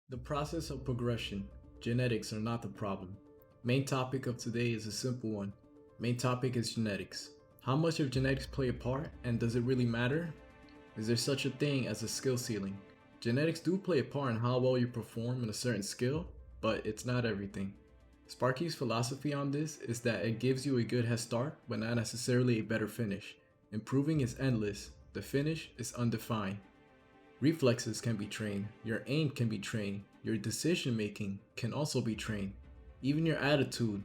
The process of progression. Genetics are not the problem. Main topic of today is a simple one. Main topic is genetics. How much of genetics play a part, and does it really matter? Is there such a thing as a skill ceiling? Genetics do play a part in how well you perform in a certain skill, but it's not everything. Sparky's philosophy on this is that it gives you a good head start, but not necessarily a better finish. Improving is endless, the finish is undefined. Reflexes can be trained, your aim can be trained, your decision making can also be trained. Even your attitude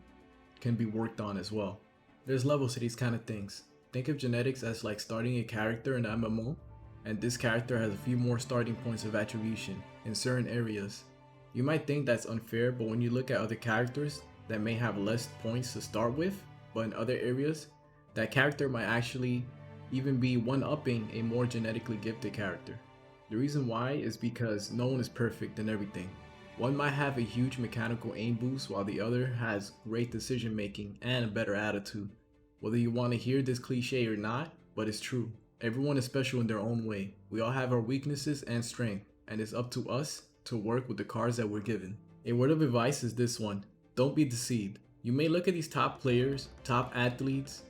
can be worked on as well. There's levels to these kind of things. Think of genetics as like starting a character in an MMO, and this character has a few more starting points of attribution in certain areas. You might think that's unfair, but when you look at other characters that may have less points to start with, but in other areas, that character might actually even be one-upping a more genetically gifted character. The reason why is because no one is perfect in everything. One might have a huge mechanical aim boost while the other has great decision making and a better attitude. Whether you want to hear this cliche or not, but it's true. Everyone is special in their own way. We all have our weaknesses and strength, and it's up to us to work with the cards that we're given. A word of advice is this one: don't be deceived. You may look at these top players, top athletes,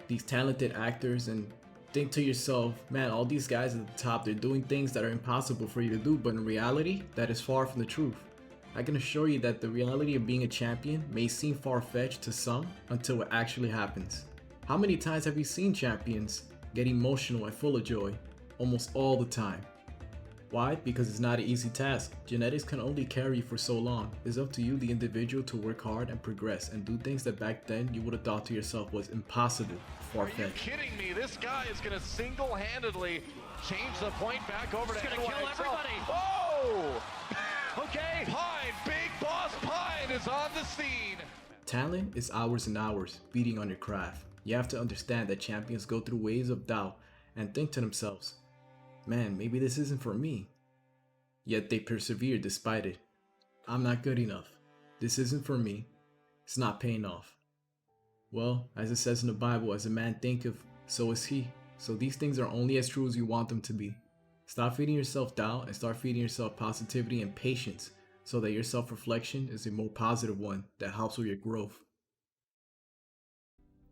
these talented actors, and think to yourself, man, all these guys at the top, they're doing things that are impossible for you to do, but in reality, that is far from the truth. I can assure you that the reality of being a champion may seem far-fetched to some until it actually happens. How many times have you seen champions get emotional and full of joy? Almost all the time. Why? Because it's not an easy task. Genetics can only carry you for so long. It's up to you, the individual, to work hard and progress and do things that back then you would have thought to yourself was impossible, far-fetched. Are you kidding me? This guy is going to single-handedly change the point back over to He's going to kill everybody. Whoa! Okay. Pine, Big Boss Pine is on the scene. Talent is hours and hours beating on your craft. You have to understand that champions go through waves of doubt and think to themselves, man, maybe this isn't for me. Yet they persevere despite it. I'm not good enough. This isn't for me. It's not paying off. Well, as it says in the Bible, as a man thinketh, so is he. So these things are only as true as you want them to be. Stop feeding yourself doubt and start feeding yourself positivity and patience so that your self-reflection is a more positive one that helps with your growth.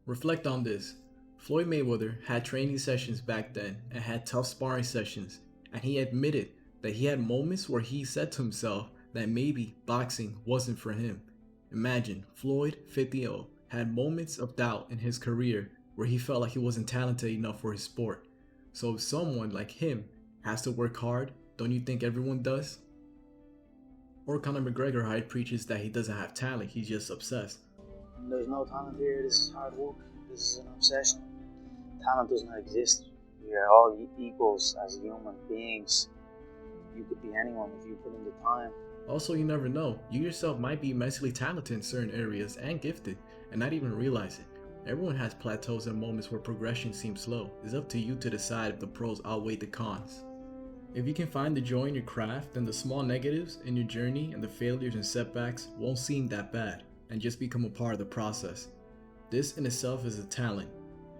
Reflect on this. Floyd Mayweather had training sessions back then and had tough sparring sessions, and he admitted that he had moments where he said to himself that maybe boxing wasn't for him. Imagine, Floyd, 50-0, had moments of doubt in his career where he felt like he wasn't talented enough for his sport. So if someone like him has to work hard, don't you think everyone does? Or Conor McGregor, how he preaches that he doesn't have talent, he's just obsessed. There's no talent here, this is hard work, this is an obsession. Talent does not exist. We are all equals as human beings. You could be anyone if you put in the time. Also, you never know. You yourself might be immensely talented in certain areas and gifted, and not even realize it. Everyone has plateaus and moments where progression seems slow. It's up to you to decide if the pros outweigh the cons. If you can find the joy in your craft, then the small negatives in your journey and the failures and setbacks won't seem that bad, and just become a part of the process. This in itself is a talent.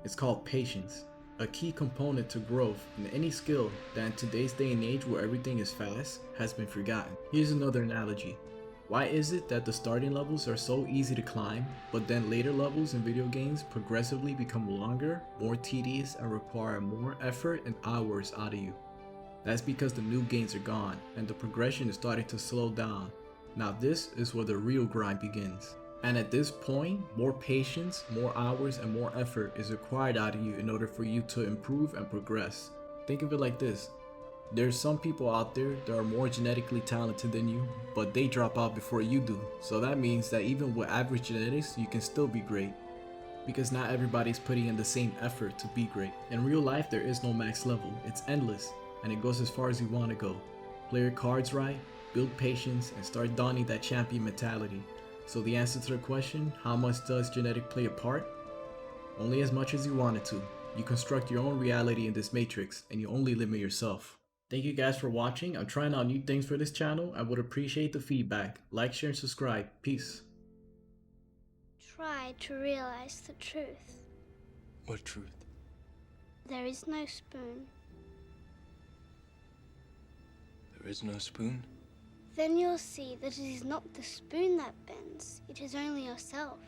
It's called patience, a key component to growth in any skill that in today's day and age where everything is fast has been forgotten. Here's another analogy. Why is it that the starting levels are so easy to climb, but then later levels in video games progressively become longer, more tedious, and require more effort and hours out of you? That's because the new gains are gone and the progression is starting to slow down. Now this is where the real grind begins. And at this point, more patience, more hours, and more effort is required out of you in order for you to improve and progress. Think of it like this. There's some people out there that are more genetically talented than you, but they drop out before you do. So that means that even with average genetics, you can still be great. Because not everybody's putting in the same effort to be great. In real life, there is no max level. It's endless, and it goes as far as you want to go. Play your cards right, build patience, and start donning that champion mentality. So the answer to the question, how much does genetic play a part? Only as much as you want it to. You construct your own reality in this matrix, and you only limit yourself. Thank you guys for watching. I'm trying out new things for this channel. I would appreciate the feedback. Like, share, and subscribe. Peace. Try to realize the truth. What truth? There is no spoon. There is no spoon? Then you'll see that it is not the spoon that bends, it is only yourself.